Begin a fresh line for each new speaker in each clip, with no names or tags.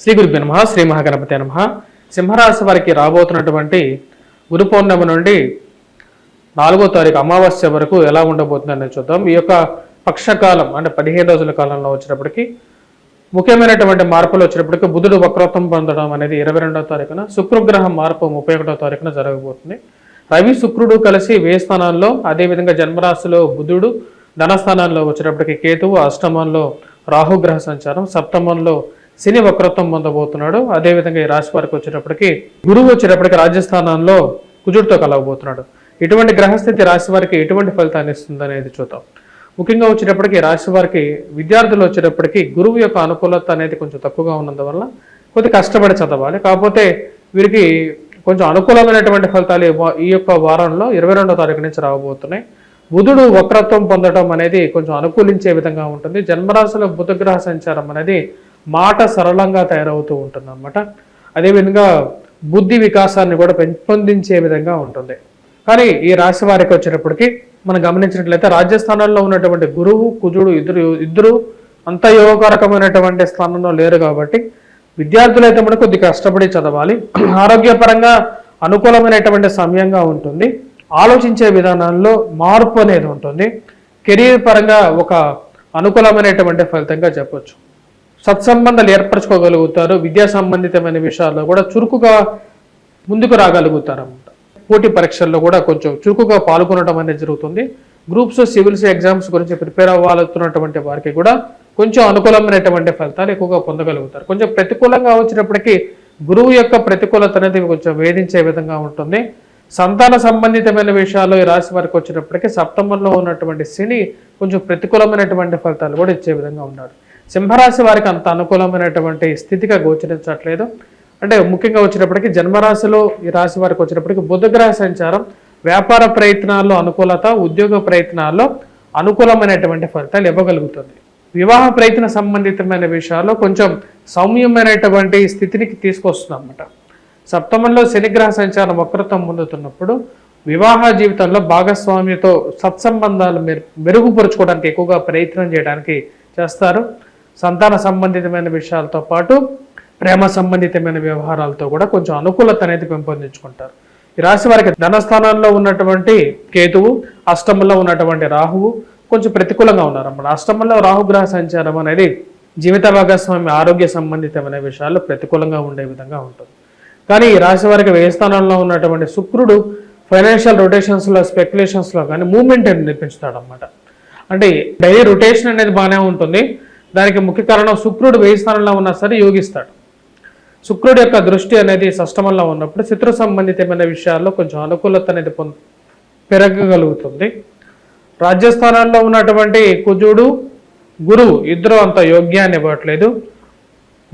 శ్రీ గురుభ్యో నమః. శ్రీ మహాగణపతి నమః. సింహరాశి వారికి రాబోతున్నటువంటి గురు పౌర్ణమి నుండి 4వ తారీఖు అమావాస్య వరకు ఎలా ఉండబోతుందని చూద్దాం. ఈ యొక్క పక్షకాలం అంటే 15 రోజుల కాలంలో వచ్చినప్పటికీ ముఖ్యమైనటువంటి మార్పులు వచ్చినప్పటికీ బుధుడు వక్రత్వం పొందడం అనేది 22వ తారీఖున, శుక్రగ్రహం మార్పు 31వ తారీఖున జరగబోతుంది. రవి శుక్రుడు కలిసి వ్యయ స్థానాల్లో, అదేవిధంగా జన్మరాశిలో బుధుడు, ధనస్థానాల్లో వచ్చినప్పటికీ కేతువు, అష్టమంలో రాహుగ్రహ సంచారం, సప్తమంలో శని వక్రత్వం పొందబోతున్నాడు. అదేవిధంగా ఈ రాశి వారికి వచ్చేటప్పటికి గురువు వచ్చేటప్పటికి రాజ్యస్థానంలో కుజుడితో కలవబోతున్నాడు. ఇటువంటి గ్రహస్థితి రాశి వారికి ఎటువంటి ఫలితాన్ని ఇస్తుంది అనేది చూద్దాం. ముఖ్యంగా వచ్చేటప్పటికి రాశి వారికి విద్యార్థులు వచ్చేటప్పటికి గురువు యొక్క అనుకూలత అనేది కొంచెం తక్కువగా ఉన్నందువల్ల కొద్దిగా కష్టపడి చదవాలి. కాకపోతే వీరికి కొంచెం అనుకూలమైనటువంటి ఫలితాలు ఈ యొక్క వారంలో 22వ తారీఖు నుంచి రాబోతున్నాయి. బుధుడు వక్రత్వం పొందడం అనేది కొంచెం అనుకూలించే విధంగా ఉంటుంది. జన్మరాశిలో బుధగ్రహ సంచారం అనేది మాట సరళంగా తయారవుతూ ఉంటుంది అన్నమాట. అదేవిధంగా బుద్ధి వికాసాన్ని కూడా పెంపొందించే విధంగా ఉంటుంది. కానీ ఈ రాశి వారికి వచ్చేటప్పటికి మనం గమనించినట్లయితే రాజ్యస్థానాల్లో ఉన్నటువంటి గురువు, కుజుడు ఇద్దరు అంత యోగకారకమైనటువంటి స్థానంలో లేరు కాబట్టి విద్యార్థులైతే మనకు కొద్దిగా కష్టపడి చదవాలి. ఆరోగ్యపరంగా అనుకూలమైనటువంటి సమయంగా ఉంటుంది. ఆలోచించే విధానాల్లో మార్పు అనేది ఉంటుంది. కెరీర్ పరంగా ఒక అనుకూలమైనటువంటి ఫలితంగా చెప్పొచ్చు. సత్సంబంధాలు ఏర్పరచుకోగలుగుతారు. విద్యా సంబంధితమైన విషయాల్లో కూడా చురుకుగా ముందుకు రాగలుగుతారు అన్నమాట. పోటీ పరీక్షల్లో కూడా కొంచెం చురుకుగా పాల్గొనడం అనేది జరుగుతుంది. గ్రూప్స్, సివిల్స్ ఎగ్జామ్స్ గురించి ప్రిపేర్ అవ్వాలనుకున్నటువంటి వారికి కూడా కొంచెం అనుకూలమైనటువంటి ఫలితాలు ఎక్కువగా పొందగలుగుతారు. కొంచెం ప్రతికూలంగా వచ్చినప్పటికీ గురువు యొక్క ప్రతికూలత అనేది కొంచెం వేధించే విధంగా ఉంటుంది. సంతాన సంబంధితమైన విషయాల్లో ఈ రాశి వారికి వచ్చినప్పటికీ సప్తమంలో ఉన్నటువంటి శని కొంచెం ప్రతికూలమైనటువంటి ఫలితాలు కూడా ఇచ్చే విధంగా ఉన్నాడు. సింహరాశి వారికి అంత అనుకూలమైనటువంటి స్థితిగా గోచరించట్లేదు. అంటే ముఖ్యంగా వచ్చినప్పటికీ జన్మరాశిలో ఈ రాశి వారికి వచ్చినప్పటికీ బుధగ్రహ సంచారం వ్యాపార ప్రయత్నాల్లో అనుకూలత, ఉద్యోగ ప్రయత్నాల్లో అనుకూలమైనటువంటి ఫలితాలు ఇవ్వగలుగుతుంది. వివాహ ప్రయత్న సంబంధితమైన విషయాల్లో కొంచెం సౌమ్యమైనటువంటి స్థితిని తీసుకొస్తుంది అన్నమాట. సప్తమంలో శనిగ్రహ సంచారం వక్రత్వం పొందుతున్నప్పుడు వివాహ జీవితంలో భాగస్వామితో సత్సంబంధాలు మెరుగుపరుచుకోవడానికి ఎక్కువగా ప్రయత్నం చేయడానికి చేస్తారు. సంతాన సంబంధితమైన విషయాలతో పాటు ప్రేమ సంబంధితమైన వ్యవహారాలతో కూడా కొంచెం అనుకూలత అనేది పెంపొందించుకుంటారు. ఈ రాశి వారికి ధనస్థానంలో ఉన్నటువంటి కేతువు, అష్టమంలో ఉన్నటువంటి రాహువు కొంచెం ప్రతికూలంగా ఉన్నారన్నమాట. అష్టమంలో రాహుగ్రహ సంచారం అనేది జీవిత భాగస్వామి ఆరోగ్య సంబంధితమైన విషయాల్లో ప్రతికూలంగా ఉండే విధంగా ఉంటుంది. కానీ ఈ రాశి వారికి వ్యయ స్థానంలో ఉన్నటువంటి శుక్రుడు ఫైనాన్షియల్ రొటేషన్స్లో, స్పెక్యులేషన్స్లో కానీ మూమెంట్ అనేది పెంచుతాడు అన్నమాట. అంటే డైలీ రొటేషన్ అనేది బాగానే ఉంటుంది. దానికి ముఖ్య కారణం శుక్రుడు వ్యయ స్థానంలో ఉన్నా సరే యోగిస్తాడు. శుక్రుడు యొక్క దృష్టి అనేది షష్టమంలో ఉన్నప్పుడు శత్రు సంబంధితమైన విషయాల్లో కొంచెం అనుకూలత అనేది పెరగగలుగుతుంది. రాజ్యస్థానాల్లో ఉన్నటువంటి కుజుడు, గురువు ఇద్దరు అంత యోగ్యాన్ని ఇవ్వట్లేదు.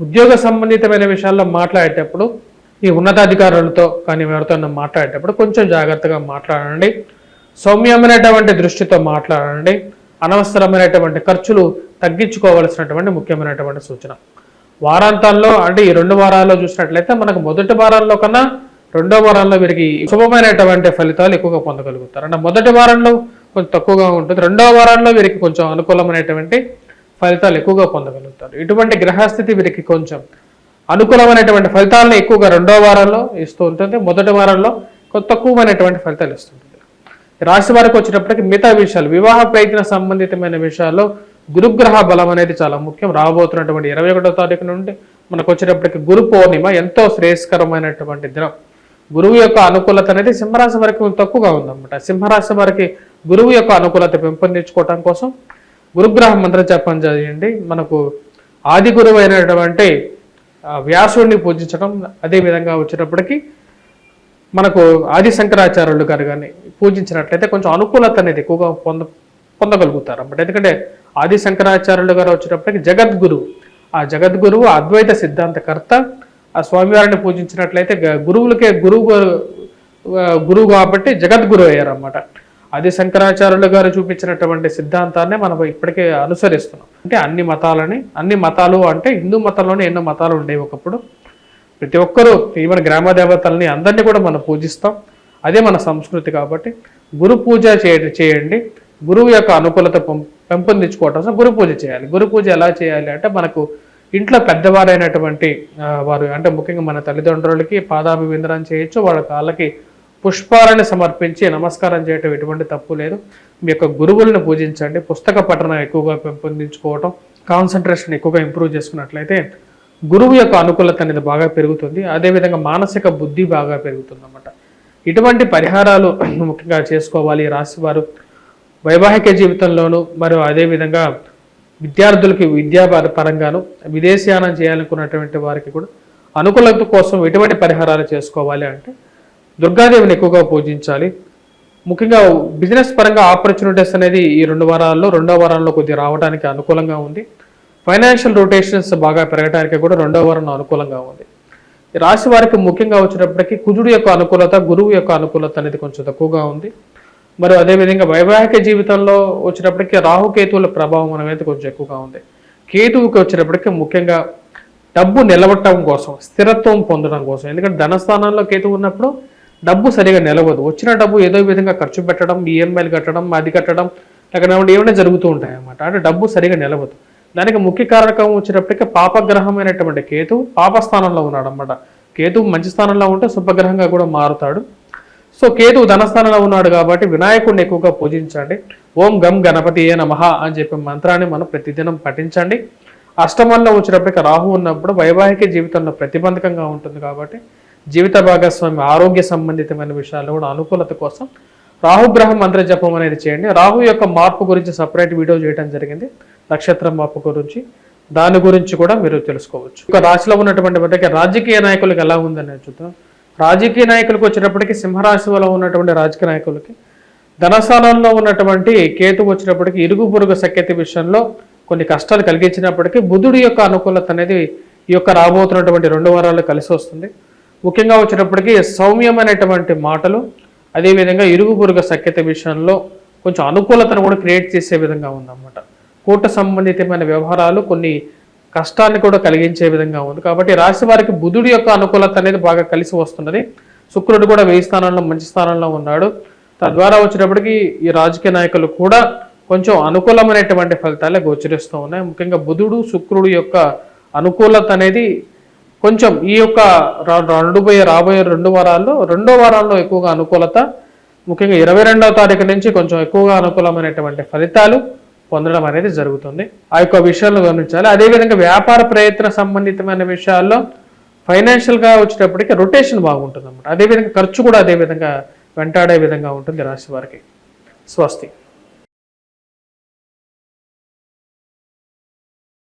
ఉద్యోగ సంబంధితమైన విషయాల్లో మాట్లాడేటప్పుడు ఈ ఉన్నతాధికారులతో కానీ ఎవరితో మాట్లాడేటప్పుడు కొంచెం జాగ్రత్తగా మాట్లాడండి. సౌమ్యమైనటువంటి దృష్టితో మాట్లాడండి. అనవసరమైనటువంటి ఖర్చులు తగ్గించుకోవాల్సినటువంటి ముఖ్యమైనటువంటి సూచన. వారాంతాల్లో అంటే ఈ 2 వారాల్లో చూసినట్లయితే మనకు మొదటి వారాల్లో కన్నా 2వ వారాల్లో వీరికి శుభమైనటువంటి ఫలితాలు ఎక్కువగా పొందగలుగుతారు. అంటే మొదటి వారంలో కొంచెం తక్కువగా ఉంటుంది. 2వ వారంలో వీరికి కొంచెం అనుకూలమైనటువంటి ఫలితాలు ఎక్కువగా పొందగలుగుతారు. ఇటువంటి గ్రహస్థితి వీరికి కొంచెం అనుకూలమైనటువంటి ఫలితాలను ఎక్కువగా 2వ వారంలో ఇస్తూ ఉంటుంది. మొదటి వారంలో కొంత తక్కువమైనటువంటి ఫలితాలు ఇస్తుంటుంది. రాశి వారికి వచ్చేటప్పటికి మిగతా విషయాలు, వివాహ ప్రయత్న సంబంధితమైన విషయాల్లో గురుగ్రహ బలం అనేది చాలా ముఖ్యం. రాబోతున్నటువంటి 21వ తారీఖు నుండి మనకు వచ్చేటప్పటికి గురు పౌర్ణిమ ఎంతో శ్రేయస్కరమైనటువంటి దినం. గురువు యొక్క అనుకూలత అనేది సింహరాశి వారికి తక్కువగా ఉందన్నమాట. సింహరాశి వారికి గురువు యొక్క అనుకూలత పెంపొందించుకోవడం కోసం గురుగ్రహ మంత్ర జపం చేయండి. మనకు ఆది గురువు అయినటువంటి వ్యాసుడిని పూజించడం, అదేవిధంగా వచ్చేటప్పటికి మనకు ఆది శంకరాచార్యులు గారు కానీ పూజించినట్లయితే కొంచెం అనుకూలత అనేది ఎక్కువగా పొందగలుగుతారు అన్నమాట. ఎందుకంటే ఆది శంకరాచార్యులు గారు వచ్చేటప్పటికి జగద్గురువు, ఆ జగద్గురువు అద్వైత సిద్ధాంతకర్త. ఆ స్వామివారిని పూజించినట్లయితే గురువులకే గురువు కాబట్టి జగద్గురువు అయ్యారన్నమాట. ఆది శంకరాచార్యులు గారు చూపించినటువంటి సిద్ధాంతాన్ని మనం ఇప్పటికే అనుసరిస్తున్నాం. అంటే అన్ని మతాలు అంటే హిందూ మతంలోనే ఎన్నో మతాలు ఉండేవి ఒకప్పుడు. ప్రతి ఒక్కరూ ఈవెన్ గ్రామ దేవతల్ని అందరినీ కూడా మనం పూజిస్తాం. అదే మన సంస్కృతి కాబట్టి గురు పూజ చేయండి. గురువు యొక్క అనుకూలత పెంపొందించుకోవటం గురు పూజ చేయాలి. గురు పూజ ఎలా చేయాలి అంటే మనకు ఇంట్లో పెద్దవారైనటువంటి వారు అంటే ముఖ్యంగా మన తల్లిదండ్రులకి పాదాభివందనం చేయొచ్చు, వాళ్ళ కాళ్ళకి పుష్పాలను సమర్పించి నమస్కారం చేయటం ఎటువంటి తప్పు లేదు. మీ యొక్క గురువులను పూజించండి. పుస్తక పఠనం ఎక్కువగా పెంపొందించుకోవటం, కాన్సన్ట్రేషన్ ఎక్కువగా ఇంప్రూవ్ చేసుకున్నట్లయితే గురువు యొక్క అనుకూలత అనేది బాగా పెరుగుతుంది. అదేవిధంగా మానసిక బుద్ధి బాగా పెరుగుతుంది అన్నమాట. ఇటువంటి పరిహారాలు ముఖ్యంగా చేసుకోవాలి రాశి వారు. వైవాహిక జీవితంలోనూ మరియు అదేవిధంగా విద్యార్థులకి పరంగాను విదేశీయానం చేయాలనుకున్నటువంటి వారికి కూడా అనుకూలత కోసం ఎటువంటి పరిహారాలు చేసుకోవాలి అంటే దుర్గాదేవిని ఎక్కువగా పూజించాలి. ముఖ్యంగా బిజినెస్ పరంగా ఆపర్చునిటీస్ అనేది ఈ 2 వారాల్లో 2వ వారంలో కొద్దిగా రావడానికి అనుకూలంగా ఉంది. ఫైనాన్షియల్ రొటేషన్స్ బాగా పెరగడానికి కూడా 2వ వారంలో అనుకూలంగా ఉంది. ఈ రాశి వారికి ముఖ్యంగా వచ్చినప్పటికీ కుజుడు యొక్క అనుకూలత, గురువు యొక్క అనుకూలత అనేది కొంచెం తక్కువగా ఉంది. మరి అదేవిధంగా వైవాహిక జీవితంలో వచ్చినప్పటికీ రాహుకేతువుల ప్రభావం అనేది కొంచెం ఎక్కువగా ఉంది. కేతువుకి వచ్చేటప్పటికి ముఖ్యంగా డబ్బు నిలబట్టడం కోసం, స్థిరత్వం పొందడం కోసం. ఎందుకంటే ధనస్థానంలో కేతువు ఉన్నప్పుడు డబ్బు సరిగా నిలవదు. వచ్చిన డబ్బు ఏదో విధంగా ఖర్చు పెట్టడం, ఈఎంఐలు కట్టడం, అది కట్టడం, లేకపోతే ఏమైనా జరుగుతూ ఉంటాయి అన్నమాట. అంటే డబ్బు సరిగా నిలవదు. దానికి ముఖ్య కారకం వచ్చేటప్పటికి పాపగ్రహమైనటువంటి కేతువు పాపస్థానంలో ఉన్నాడు అన్నమాట. కేతువు మంచి స్థానంలో ఉంటే శుభగ్రహంగా కూడా మారుతాడు. సో కేతువు ధనస్థానంలో ఉన్నాడు కాబట్టి వినాయకుడిని ఎక్కువగా పూజించండి. ఓం గం గణపతియే నమః అని చెప్పే మంత్రాన్ని మనం ప్రతిదినం పఠించండి. అష్టమంలో వచ్చినప్పటికీ రాహు ఉన్నప్పుడు వైవాహిక జీవితంలో ప్రతిబంధకంగా ఉంటుంది కాబట్టి జీవిత భాగస్వామి ఆరోగ్య సంబంధితమైన విషయాల్లో కూడా అనుకూలత కోసం రాహుగ్రహం మంత్ర జపం అనేది చేయండి. రాహు యొక్క మార్పు గురించి సపరేట్ వీడియో చేయడం జరిగింది, నక్షత్రం మార్పు గురించి. దాని గురించి కూడా మీరు తెలుసుకోవచ్చు. ఒక రాశిలో ఉన్నటువంటి వారికి రాజకీయ నాయకులకు ఎలా ఉందని చూద్దాం. రాజకీయ నాయకులకు వచ్చేటప్పటికి సింహరాశిలో ఉన్నటువంటి రాజకీయ నాయకులకి ధనస్థానంలో ఉన్నటువంటి కేతు వచ్చినప్పటికీ ఇరుగు పొరుగు సఖ్యత విషయంలో కొన్ని కష్టాలు కలిగించినప్పటికీ బుధుడి యొక్క అనుకూలత అనేది ఈ యొక్క రాబోతున్నటువంటి 2 వారాలు కలిసి వస్తుంది. ముఖ్యంగా వచ్చేటప్పటికి సౌమ్యమైనటువంటి మాటలు, అదేవిధంగా ఇరుగు పొరుగు సఖ్యత విషయంలో కొంచెం అనుకూలతను కూడా క్రియేట్ చేసే విధంగా ఉందన్నమాట. కూట సంబంధితమైన వ్యవహారాలు కొన్ని కష్టాన్ని కూడా కలిగించే విధంగా ఉంది. కాబట్టి రాశి వారికి బుధుడి యొక్క అనుకూలత అనేది బాగా కలిసి వస్తున్నది. శుక్రుడు కూడా 1000 స్థానంలో మంచి స్థానంలో ఉన్నాడు. తద్వారా వచ్చేటప్పటికి ఈ రాజకీయ నాయకులు కూడా కొంచెం అనుకూలమైనటువంటి ఫలితాలే గోచరిస్తూ ఉన్నాయి. ముఖ్యంగా బుధుడు శుక్రుడు యొక్క అనుకూలత అనేది కొంచెం ఈ యొక్క రాబోయే 2 వారాల్లో 2వ వారాల్లో ఎక్కువగా అనుకూలత, ముఖ్యంగా 22వ తారీఖు నుంచి కొంచెం ఎక్కువగా అనుకూలమైనటువంటి ఫలితాలు పొందడం అనేది జరుగుతుంది. ఆ యొక్క విషయాలను గమనించాలి. అదేవిధంగా వ్యాపార ప్రయత్న సంబంధితమైన విషయాల్లో ఫైనాన్షియల్గా వచ్చేటప్పటికి రొటేషన్ బాగుంటుంది అన్నమాట. అదేవిధంగా ఖర్చు కూడా అదేవిధంగా వెంటాడే విధంగా ఉంటుంది రాశి వారికి. స్వస్తి.